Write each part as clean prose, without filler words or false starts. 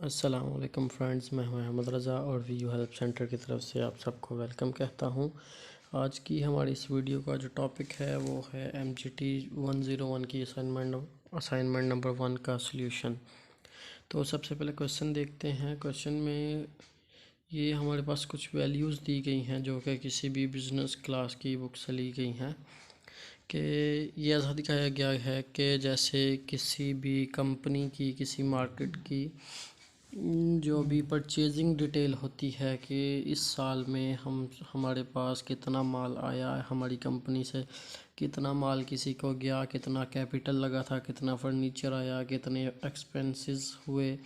अस्सलाम वालेकुम फ्रेंड्स, मैं हूं अहमद रज़ा और वी यू हेल्प सेंटर की तरफ से आप सबको वेलकम कहता हूं। आज की हमारी इस वीडियो का जो टॉपिक है वो है MGT 101 की असाइनमेंट नंबर 1 का सॉल्यूशन। तो सबसे पहले क्वेश्चन देखते हैं। क्वेश्चन में ये हमारे पास कुछ वैल्यूज़ दी गई हैं जो कि किसी भी बिज़नेस क्लास की बुक से ली गई हैं कि ये ऐसा दिखाया गया है कि जैसे किसी भी कंपनी की, किसी मार्केट की जो भी परचेजिंग डिटेल होती है कि इस साल में हमारे पास कितना माल आया है हमारी कंपनी से, कितना माल किसी को गया, कितना कैपिटल लगा था, कितना फर्नीचर आया, कितने एक्सपेंसेस हुए,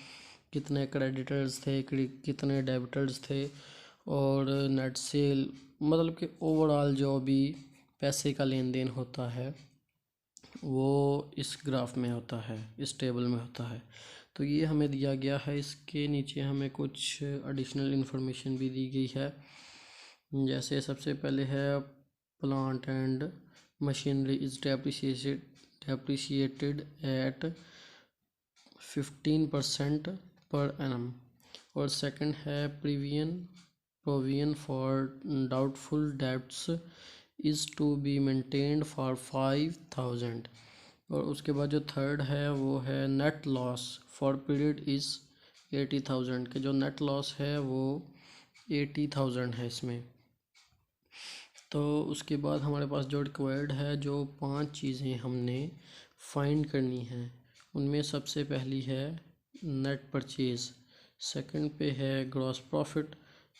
कितने क्रेडिटर्स थे, कितने डेबिटर्स थे और नेट सेल, मतलब कि ओवरऑल जो भी पैसे का लेन देन होता है वो इस ग्राफ में होता है, इस टेबल में होता है। तो ये हमें दिया गया है। इसके नीचे हमें कुछ एडिशनल इन्फॉर्मेशन भी दी गई है। जैसे सबसे पहले है plant and machinery is depreciated at 15% per annum. और सेकंड है provision for doubtful debts is to be maintained for 5000। और उसके बाद जो थर्ड है वो है net loss for period is 80,000 के जो नेट लॉस है वो 80,000 है इसमें। तो उसके बाद हमारे पास जो रिक्वायर्ड है, जो 5 चीज़ें हमने फाइंड करनी हैं, उनमें सबसे पहली है नेट परचेज़, सेकंड पे है ग्रॉस प्रॉफिट,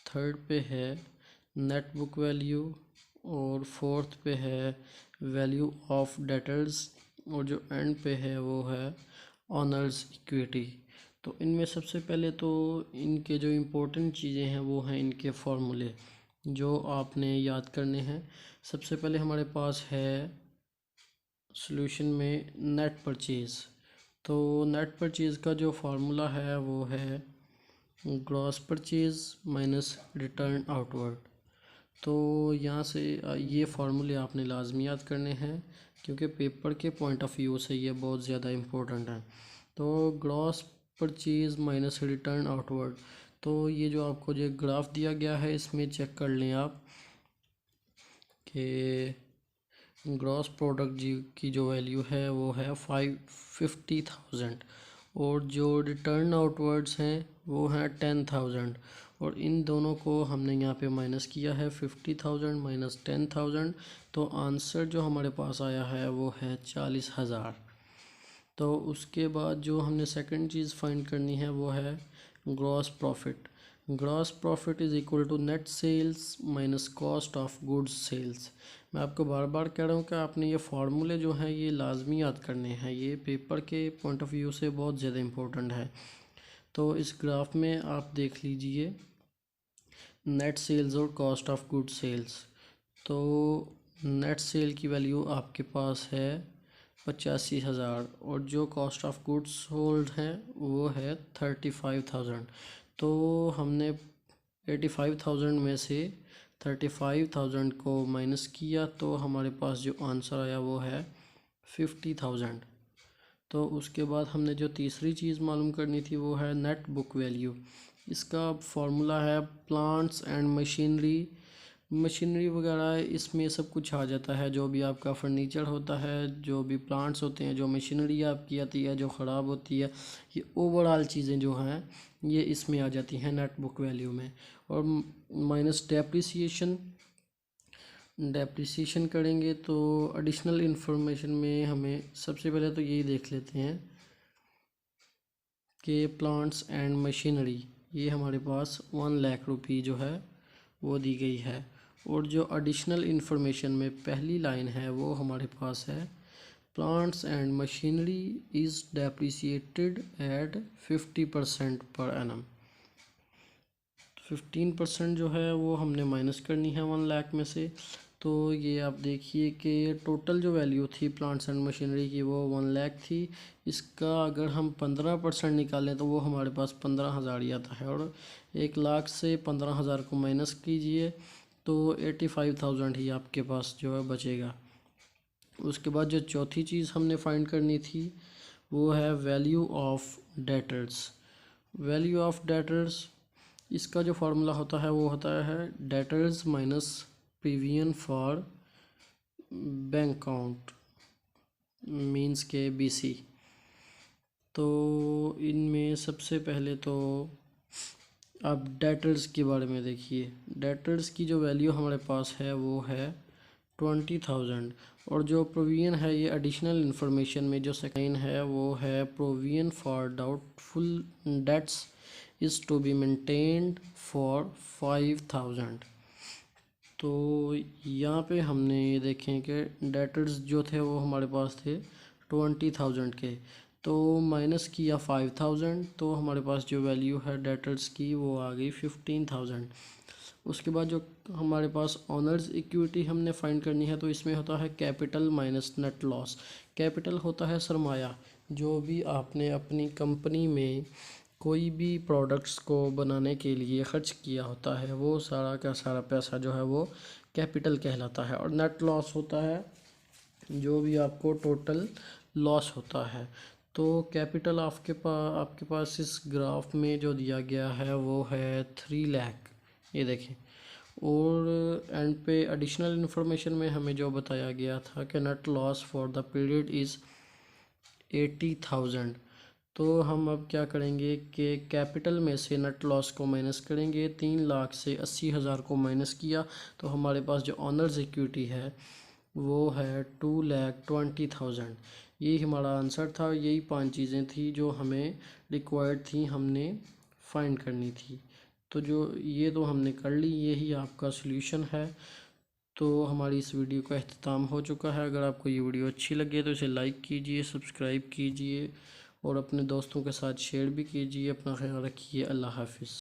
थर्ड पे है नेट बुक वैल्यू और फोर्थ पे है वैल्यू ऑफ डेटर्स और जो एंड पे है वो है ऑनर्स इक्विटी। तो इनमें सबसे पहले तो इनके जो इम्पोर्टेंट चीज़ें हैं वो हैं इनके फॉर्मूले जो आपने याद करने हैं। सबसे पहले हमारे पास है सॉल्यूशन में नेट परचेज़। तो नेट परचेज़ का जो फार्मूला है वो है gross purchase minus return outward. तो यहाँ से ये फार्मूले आपने लाजमी याद करने हैं क्योंकि पेपर के पॉइंट ऑफ व्यू से ये बहुत ज़्यादा इम्पोर्टेंट है। तो gross purchase minus return outward, तो ये जो आपको जो ग्राफ दिया गया है इसमें चेक कर लें आप कि ग्रॉस प्रोडक्ट जी की जो वैल्यू है वो है 50,000 और जो रिटर्न आउटवर्ड्स हैं वो हैं 10,000। और इन दोनों को हमने यहाँ पे माइनस किया है 50,000 माइनस 10,000। तो आंसर जो हमारे पास आया है वो है 40,000। तो उसके बाद जो हमने सेकंड चीज़ फाइंड करनी है वो है gross profit. Gross profit is equal to net sales minus cost of goods sales. मैं आपको बार बार कह रहा हूँ कि आपने ये फार्मूले जो हैं ये लाजमी याद करने हैं, ये पेपर के पॉइंट ऑफ व्यू से बहुत ज़्यादा इम्पोर्टेंट है। तो इस ग्राफ में आप देख लीजिए नेट सेल्स और कॉस्ट ऑफ गुड सेल्स। तो नेट सेल की वैल्यू आपके पास है 85,000 और जो कॉस्ट ऑफ गुड्स सोल्ड है वो है 35,000। तो हमने 85,000 में से 35,000 को माइनस किया तो हमारे पास जो आंसर आया वो है 50,000। तो उसके बाद हमने जो तीसरी चीज़ मालूम करनी थी वो है नेट बुक वैल्यू। इसका फॉर्मूला है प्लांट्स एंड मशीनरी वगैरह इसमें सब कुछ आ जाता है। जो भी आपका फर्नीचर होता है, जो भी प्लांट्स होते हैं, जो मशीनरी आपकी आती है जो ख़राब होती है, ये ओवरऑल चीज़ें जो हैं ये इसमें आ जाती हैं नेट बुक वैल्यू में। और माइनस डेप्रिसिएशन करेंगे तो एडिशनल इन्फॉर्मेशन में हमें सबसे पहले तो यही देख लेते हैं कि प्लांट्स एंड मशीनरी ये हमारे पास 1 लाख रुपये जो है वो दी गई है। और जो एडिशनल इन्फॉर्मेशन में पहली लाइन है वो हमारे पास है plants and machinery is depreciated at 50% per annum. 15% जो है वो हमने माइनस करनी है 1 लाख में से। तो ये आप देखिए कि टोटल जो वैल्यू थी प्लांट्स एंड मशीनरी की वो 1 लाख थी। इसका अगर हम 15% निकालें तो वो हमारे पास 15,000 ही आता है। और 1 लाख से 15,000 को माइनस कीजिए तो 85,000 ही आपके पास जो है बचेगा। उसके बाद जो चौथी चीज़ हमने फाइंड करनी थी वो है value of debtors. Value of debtors, इसका जो फार्मूला होता है वो होता है डेटर्स माइनस प्रीवियन फॉर बैंक अकाउंट मीन्स के BC। तो इनमें सबसे पहले तो आप डेटर्स के बारे में देखिए। डेटर्स की जो वैल्यू हमारे पास है वो है 20,000 और जो प्रोविजन है ये एडिशनल इंफॉर्मेशन में जो सेकेंड है वो है provision for doubtful debts is to be maintained for 5,000। तो यहाँ पे हमने ये देखें कि डेटर्स जो थे वो हमारे पास थे 20,000 के, तो माइनस किया 5,000 तो हमारे पास जो वैल्यू है डेटर्स की वो आ गई 15,000। उसके बाद जो हमारे पास ऑनर्स इक्विटी हमने फाइंड करनी है, तो इसमें होता है capital minus net loss. Capital होता है सरमाया, जो भी आपने अपनी कंपनी में कोई भी प्रोडक्ट्स को बनाने के लिए ख़र्च किया होता है वो सारा का सारा पैसा जो है वो कैपिटल कहलाता है। और नेट लॉस होता है जो भी आपको टोटल लॉस होता है। तो कैपिटल आपके पास इस ग्राफ में जो दिया गया है वो है 3 लाख, ये देखें। और एंड पे एडिशनल इन्फॉर्मेशन में हमें जो बताया गया था कि net loss for the period is 80,000। तो हम अब क्या करेंगे कि कैपिटल में से नेट लॉस को माइनस करेंगे। 3 लाख से 80,000 को माइनस किया तो हमारे पास जो ऑनर्स इक्विटी है वो है 2,20,000। यही हमारा आंसर था। यही 5 चीज़ें थी जो हमें रिक्वायर्ड थी, हमने फाइंड करनी थी। तो जो ये तो हमने कर ली, यही आपका सॉल्यूशन है। तो हमारी इस वीडियो का अख्ताम हो चुका है। अगर आपको ये वीडियो अच्छी लगे तो इसे लाइक कीजिए, सब्सक्राइब कीजिए और अपने दोस्तों के साथ शेयर भी कीजिए। अपना ख्याल रखिए। अल्लाह हाफिज़।